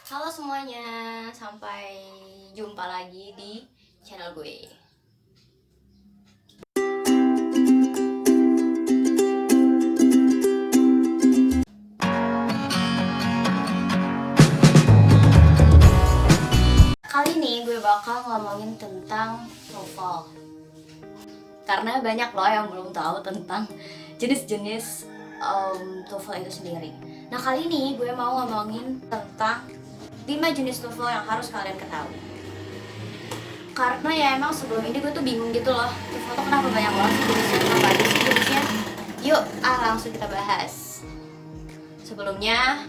Halo semuanya, sampai jumpa lagi di channel gue. Kali ini gue bakal ngomongin tentang TOEFL. Karena banyak loh yang belum tahu tentang jenis-jenis TOEFL itu sendiri. Nah kali ini gue mau ngomongin tentang 5 jenis TOEFL yang harus kalian ketahui. Karena ya emang sebelum ini gue tuh bingung gitu loh, TOEFL tuh kenapa banyak banget sih jenisnya, apa aja sih jenisnya. Yuk langsung kita bahas. Sebelumnya,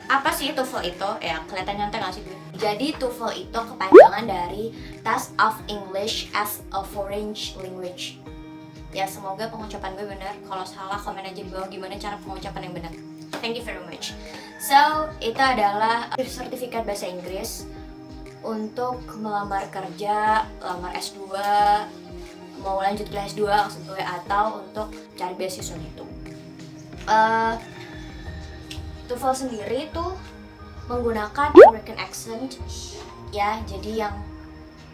apa sih TOEFL itu? Ya kelihatan nyantai gak sih gue? Jadi TOEFL itu kepanjangan dari Test of English as a Foreign Language. Ya semoga pengucapan gue benar. Kalau salah komen aja di bawah gimana cara pengucapan yang benar. Thank you very much. So, itu adalah sertifikat bahasa Inggris untuk melamar kerja, lamar S2, mau lanjut ke S2 maksud gue, atau untuk cari beasiswa gitu. TOEFL sendiri tuh menggunakan American accent ya, jadi yang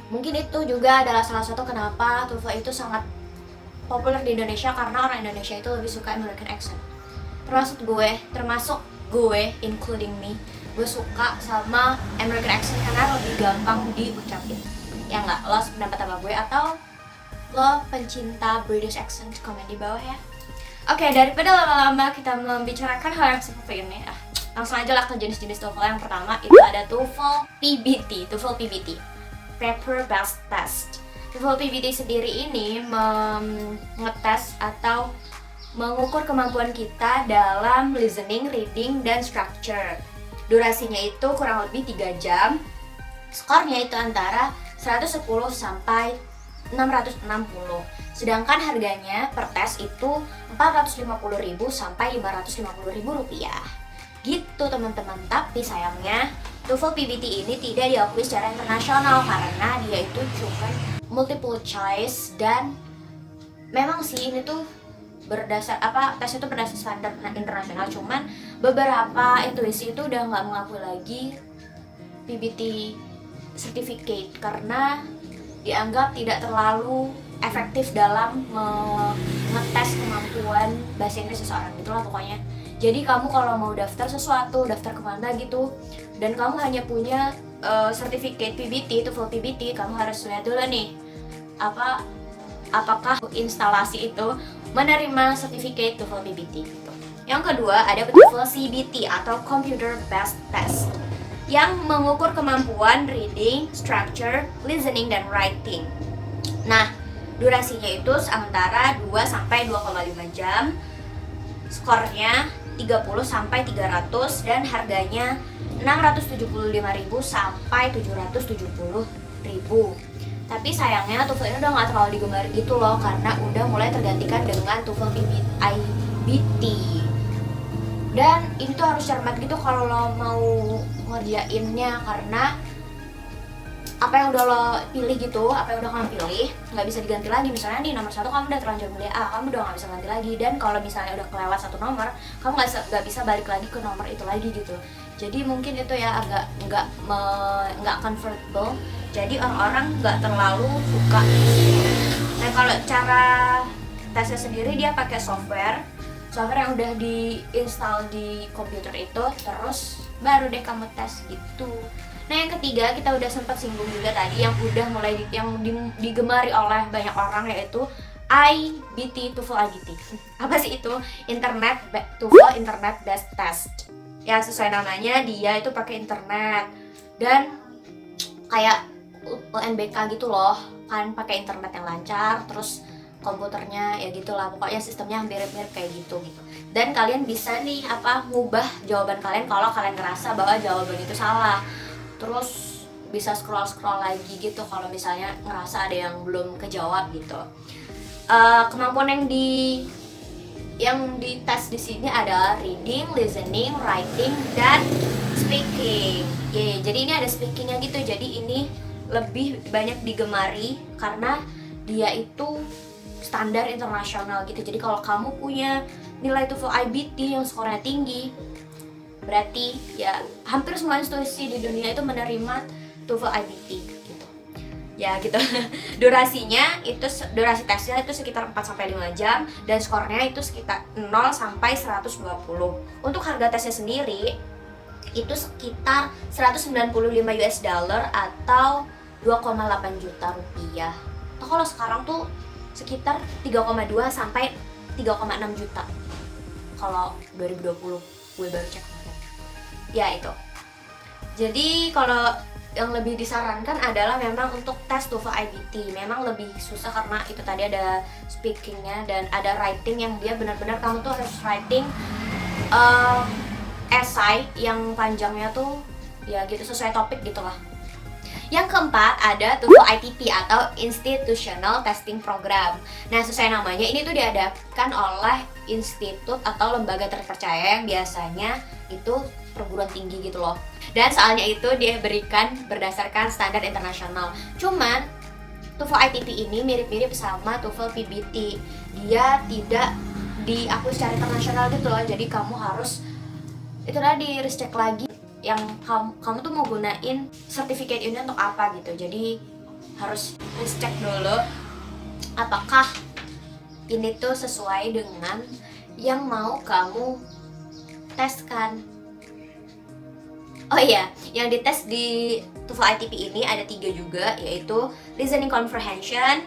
mungkin itu juga adalah salah satu kenapa TOEFL itu sangat populer di Indonesia, karena orang Indonesia itu lebih suka American accent. Termasuk gue, including me, gue suka sama American accent karena lebih gampang diucapin. Ya nggak? Lo sependapat sama gue atau lo pencinta British accent? Komen di bawah ya. Oke, daripada lama-lama kita membicarakan hal yang seperti ini, langsung aja lah ke jenis-jenis TOEFL. Yang pertama itu ada TOEFL PBT. TOEFL PBT, Paper Based Test. TOEFL PBT sendiri ini mengetes atau mengukur kemampuan kita dalam listening, reading, dan structure. Durasinya itu kurang lebih 3 jam. Skornya itu antara 110 sampai 660. Sedangkan harganya per tes itu 450.000 sampai 550.000 rupiah. Gitu teman-teman. Tapi sayangnya TOEFL PBT ini tidak diakui secara internasional karena dia itu cuma multiple choice, dan memang sih ini tuh tes itu berdasar standar internasional, cuman beberapa intuisi itu udah nggak mengakui lagi PBT certificate karena dianggap tidak terlalu efektif dalam mengetes kemampuan bahasa Inggris seseorang, gitulah pokoknya. Jadi kamu kalau mau daftar sesuatu, daftar kemana gitu, dan kamu hanya punya sertifikat PBT, TOEFL PBT, kamu harus lihat dulu nih apakah instalasi itu menerima sertifikat TOEFL PBT gitu. Yang kedua ada TOEFL CBT atau Computer Based Test yang mengukur kemampuan reading, structure, listening, dan writing. Nah, durasinya itu antara 2 sampai 2,5 jam. Skornya 30 sampai 300 dan harganya 675.000 sampai 770.000. Tapi sayangnya TOEFL ini udah gak terlalu digemari gitu loh, karena udah mulai tergantikan dengan TOEFL IBT. Dan ini tuh harus cermat gitu kalau lo mau ngerjainnya, karena apa yang udah lo pilih gitu, apa yang udah kamu pilih nggak bisa diganti lagi. Misalnya nih nomor 1 kamu udah terlanjur milih A, kamu udah nggak bisa ganti lagi. Dan kalau misalnya udah kelewat 1 nomor, kamu nggak bisa balik lagi ke nomor itu lagi gitu. Jadi mungkin itu ya agak nggak convertible, jadi orang-orang nggak terlalu suka. Nah kalau cara tesnya sendiri, dia pakai software yang udah diinstal di komputer itu, terus baru deh kamu tes gitu. Nah yang ketiga kita udah sempat singgung juga tadi, yang udah mulai digemari oleh banyak orang, yaitu IBT, TOEFL IBT. Apa sih itu? TOEFL Internet Based Test. Ya sesuai namanya, dia itu pakai internet dan kayak UNBK gitu loh kan, pakai internet yang lancar, terus komputernya ya gitulah, pokoknya sistemnya mirip-mirip kayak gitu. Dan kalian bisa nih ngubah jawaban kalian kalau kalian ngerasa bahwa jawaban itu salah. Terus bisa scroll lagi gitu kalau misalnya ngerasa ada yang belum kejawab gitu. Kemampuan yang dites di sini adalah reading, listening, writing, dan speaking. Jadi ini ada speakingnya gitu. Jadi ini lebih banyak digemari karena dia itu standar internasional gitu. Jadi kalau kamu punya nilai TOEFL IBT yang skornya tinggi, Berarti ya hampir semua institusi di dunia itu menerima TOEFL IBT gitu. Ya gitu. Durasi tesnya itu sekitar 4-5 jam dan skornya itu sekitar 0 sampai 120. Untuk harga tesnya sendiri itu sekitar 195 US dollar atau 2,8 juta rupiah. Nah, kalau sekarang tuh sekitar 3,2 sampai 3,6 juta. Kalau 2020 gue baru cek. Ya itu. Jadi kalau yang lebih disarankan adalah memang untuk tes TOEFL IBT. Memang lebih susah karena itu tadi ada speakingnya dan ada writing yang dia benar-benar kamu tuh harus writing esai yang panjangnya tuh ya gitu sesuai topik gitulah. Yang keempat ada TOEFL ITP atau Institutional Testing Program. Nah, sesuai namanya ini tuh diadakan oleh institut atau lembaga terpercaya yang biasanya itu perguruan tinggi gitu loh. Dan soalnya itu dia berikan berdasarkan standar internasional. Cuman TOEFL ITP ini mirip-mirip sama TOEFL PBT. Dia tidak diakui secara internasional gitu loh. Jadi kamu harus itu tadi harus cek lagi yang kamu tuh mau gunain sertifikat ini untuk apa gitu. Jadi harus cek dulu apakah ini tuh sesuai dengan yang mau kamu teskan. Oh iya, yang dites di TOEFL ITP ini ada 3 juga, yaitu listening comprehension,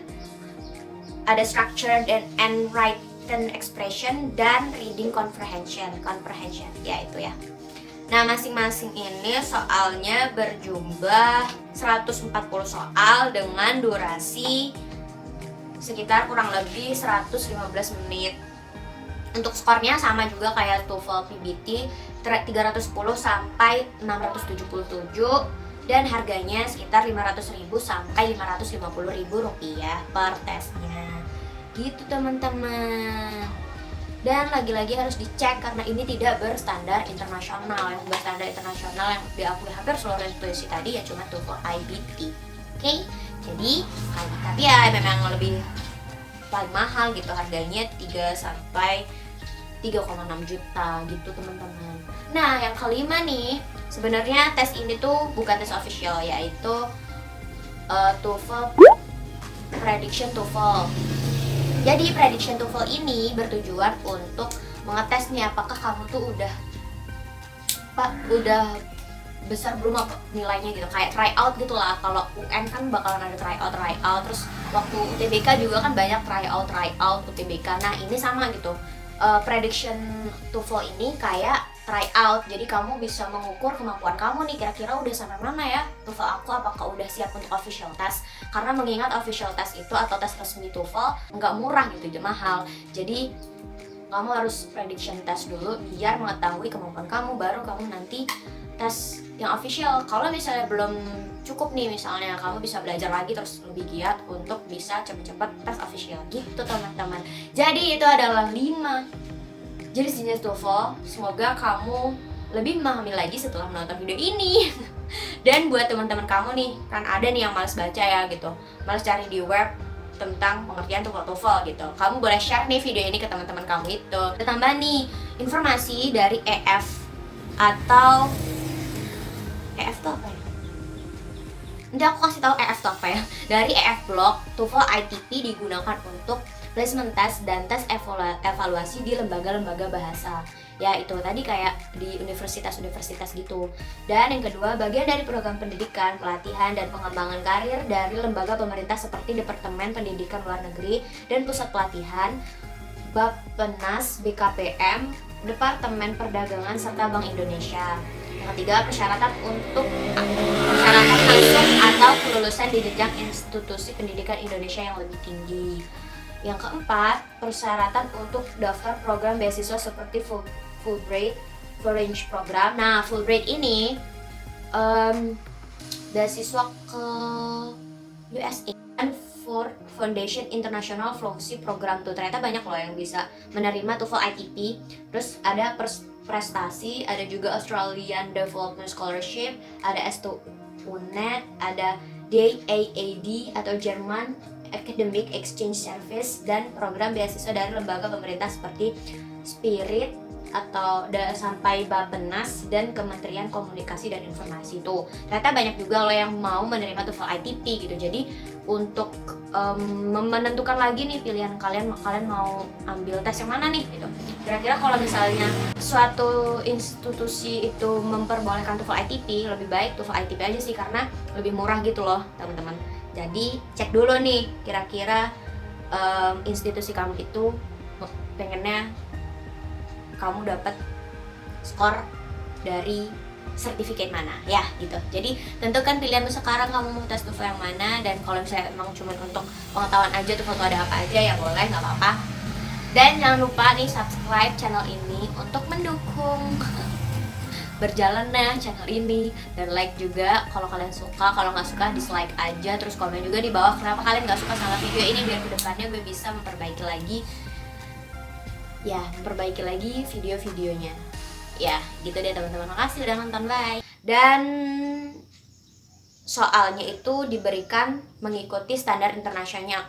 ada structure and written expression, dan reading comprehension, ya itu ya. Nah, masing-masing ini soalnya berjumlah 140 soal dengan durasi sekitar kurang lebih 115 menit. Untuk skornya sama juga kayak TOEFL PBT, 310 sampai 677, dan harganya sekitar 500.000 sampai 550.000 rupiah per tesnya. Gitu teman-teman. Dan lagi-lagi harus dicek karena ini tidak berstandar internasional. Yang berstandar internasional yang diakui hampir seluruh institusi tadi ya cuma TOEFL IBT. Oke? Jadi, tapi ya memang lebih paling mahal gitu, harganya 3 sampai 3,6 juta gitu teman-teman. Nah, yang kelima nih, sebenarnya tes ini tuh bukan tes official, yaitu TOEFL Prediction TOEFL. Jadi Prediction TOEFL ini bertujuan untuk mengetes nih apakah kamu tuh udah besar belum apa nilainya gitu, kayak tryout gitu lah. Kalau UN kan bakalan ada tryout, terus waktu UTBK juga kan banyak tryout UTBK. Nah, ini sama gitu. Prediction TOEFL ini kayak tryout, jadi kamu bisa mengukur kemampuan kamu nih, kira-kira udah sampai mana ya TOEFL aku, apakah udah siap untuk official test. Karena mengingat official test itu atau tes resmi TOEFL nggak murah gitu, mahal. Jadi kamu harus prediction test dulu biar mengetahui kemampuan kamu, baru kamu nanti tes yang official. Kalau misalnya belum cukup nih, misalnya kamu bisa belajar lagi terus lebih giat untuk bisa cepet-cepet tes official gitu teman-teman. Jadi itu adalah 5 jenis TOEFL. Semoga kamu lebih memahami lagi setelah menonton video ini. Dan buat teman-teman kamu nih, kan ada nih yang malas baca ya gitu, malas cari di web tentang pengertian TOEFL gitu, kamu boleh share nih video ini ke teman-teman kamu itu. Tambah nih informasi dari EF atau EF itu apa ya? Nanti aku kasih tahu EF itu apa ya. Dari EF Blog, TOEFL ITP digunakan untuk placement test dan tes evaluasi di lembaga-lembaga bahasa. Ya itu tadi kayak di universitas-universitas gitu. Dan yang kedua, bagian dari program pendidikan, pelatihan, dan pengembangan karir dari lembaga pemerintah seperti Departemen Pendidikan Luar Negeri dan Pusat Pelatihan, Bappenas, BKPM, Departemen Perdagangan, serta Bank Indonesia. Yang ketiga, persyaratan masuk atau kelulusan di jenjang institusi pendidikan Indonesia yang lebih tinggi. Yang keempat, persyaratan untuk daftar program beasiswa seperti Fulbright Foreign Program. Nah, Fulbright ini beasiswa ke USA dan Ford Foundation International Fellowship Program tuh. Ternyata banyak loh yang bisa menerima TOEFL ITP. Terus ada prestasi, ada juga Australian Development Scholarship, ada S2 UNED, ada DAAD atau German Academic Exchange Service, dan program beasiswa dari lembaga pemerintah seperti Spirit atau sampai Bappenas dan Kementerian Komunikasi dan Informasi tuh. Ternyata banyak juga loh yang mau menerima TOEFL ITP gitu. Jadi untuk menentukan lagi nih pilihan kalian mau ambil tes yang mana nih gitu. Kira-kira kalau misalnya suatu institusi itu memperbolehkan TOEFL ITP, lebih baik TOEFL ITP aja sih karena lebih murah gitu loh teman-teman. Jadi cek dulu nih kira-kira institusi kamu itu pengennya kamu dapat skor dari sertifikat mana ya gitu. Jadi tentukan pilihanmu sekarang, kamu mau tes TOEFL yang mana. Dan kalau misalnya emang cuma untuk pengetahuan aja tuh foto ada apa aja ya boleh, nggak apa-apa. Dan jangan lupa nih subscribe channel ini untuk mendukung berjalannya channel ini, dan like juga kalau kalian suka. Kalau nggak suka dislike aja, terus komen juga di bawah kenapa kalian nggak suka sama video ini, biar kedepannya gue bisa memperbaiki lagi video-videonya ya gitu deh teman-teman. Makasih udah nonton, bye. Dan soalnya itu diberikan mengikuti standar internasionalnya